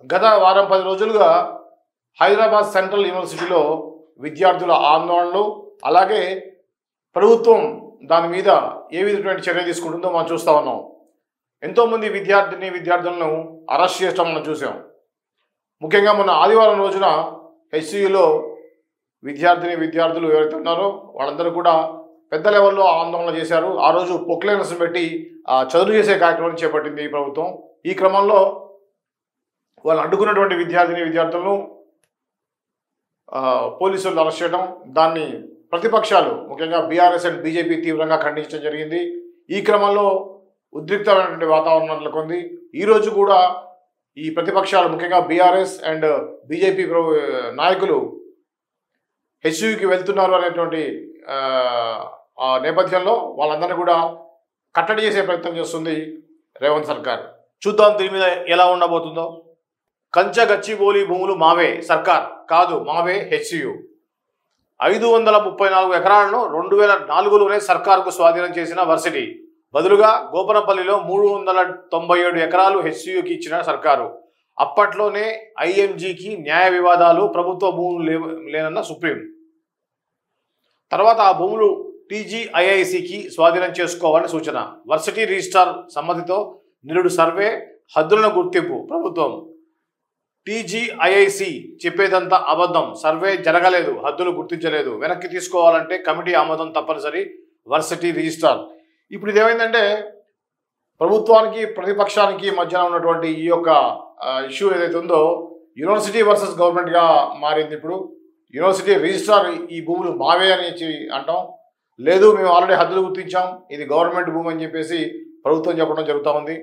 గత వారం 10 రోజులుగా హైదరాబాద్ సెంట్రల్ యూనివర్సిటీలో విద్యార్థుల ఆందోళనలు, అలాగే ప్రభుత్వం దాని మీద ఏ విధమైన చర్య తీసుకుంటుందో మనం చూస్తూ ఉన్నాం. ఎంతోమంది విద్యార్థులను అరెస్ట్ చేయడం మనం చూసాం. ముఖ్యంగా మొన్న ఆదివారం రోజున హెచ్సియులో విద్యార్థులు ఎవరైతే ఉన్నారో వాళ్ళందరూ కూడా పెద్ద లెవెల్లో ఆందోళన చేశారు. ఆ రోజు పొక్లైనర్స్ పెట్టి చదువు చేసే కార్యక్రమాన్ని చేపట్టింది ఈ ప్రభుత్వం. ఈ క్రమంలో వాళ్ళు అడ్డుకున్నటువంటి విద్యార్థులను పోలీసులు అరెస్ట్ చేయడం, దాన్ని ప్రతిపక్షాలు ముఖ్యంగా బీఆర్ఎస్ అండ్ బీజేపీ తీవ్రంగా ఖండించడం జరిగింది. ఈ క్రమంలో ఉద్రిక్తమైనటువంటి వాతావరణం నెలకొంది. ఈరోజు కూడా ఈ ప్రతిపక్షాలు ముఖ్యంగా బీఆర్ఎస్ అండ్ బీజేపీ నాయకులు హెచ్యుకి వెళ్తున్నారు అనేటువంటి నేపథ్యంలో వాళ్ళందరినీ కూడా కట్టడి చేసే ప్రయత్నం చేస్తుంది రేవంత్ సర్కార్. చూద్దాం దీని మీద ఎలా ఉండబోతుందో. గచ్చిబౌలి భూములు మావే, సర్కార్ కాదు మావే హెచ్సియు. 534 ఎకరాలను 2004లోనే సర్కార్కు స్వాధీనం చేసిన వర్సిటీ బదులుగా గోపనపల్లిలో 397 ఎకరాలు హెచ్సియుకి ఇచ్చిన సర్కారు. అప్పట్లోనే ఐఎంజీకి న్యాయ వివాదాలు, ప్రభుత్వ భూములు లేనన్న సుప్రీం. తర్వాత ఆ భూములు టీజీఐఐసికి స్వాధీనం చేసుకోవాలని సూచన. వర్సిటీ రిజిస్ట్రార్ సమ్మతితో నిరుడు సర్వే, హద్దులను గుర్తింపు. ప్రభుత్వం టీజీఐఐసి చెప్పేదంతా అబద్ధం, సర్వే జరగలేదు, హద్దులు గుర్తించలేదు, వెనక్కి తీసుకోవాలంటే కమిటీ ఆమోదం తప్పనిసరి. Varsity registrar. ఇప్పుడు ఇదేమైందంటే ప్రభుత్వానికి ప్రతిపక్షానికి మధ్యన ఉన్నటువంటి ఈ యొక్క ఇష్యూ ఏదైతే ఉందో యూనివర్సిటీ వర్సెస్ గవర్నమెంట్గా మారింది. ఇప్పుడు యూనివర్సిటీ రిజిస్ట్రార్ ఈ భూములు మావే అని అంటాం, లేదు మేము ఆల్రెడీ హద్దులు గుర్తించాం, ఇది గవర్నమెంట్ భూమి అని చెప్పేసి ప్రభుత్వం చెప్పడం జరుగుతూ ఉంది.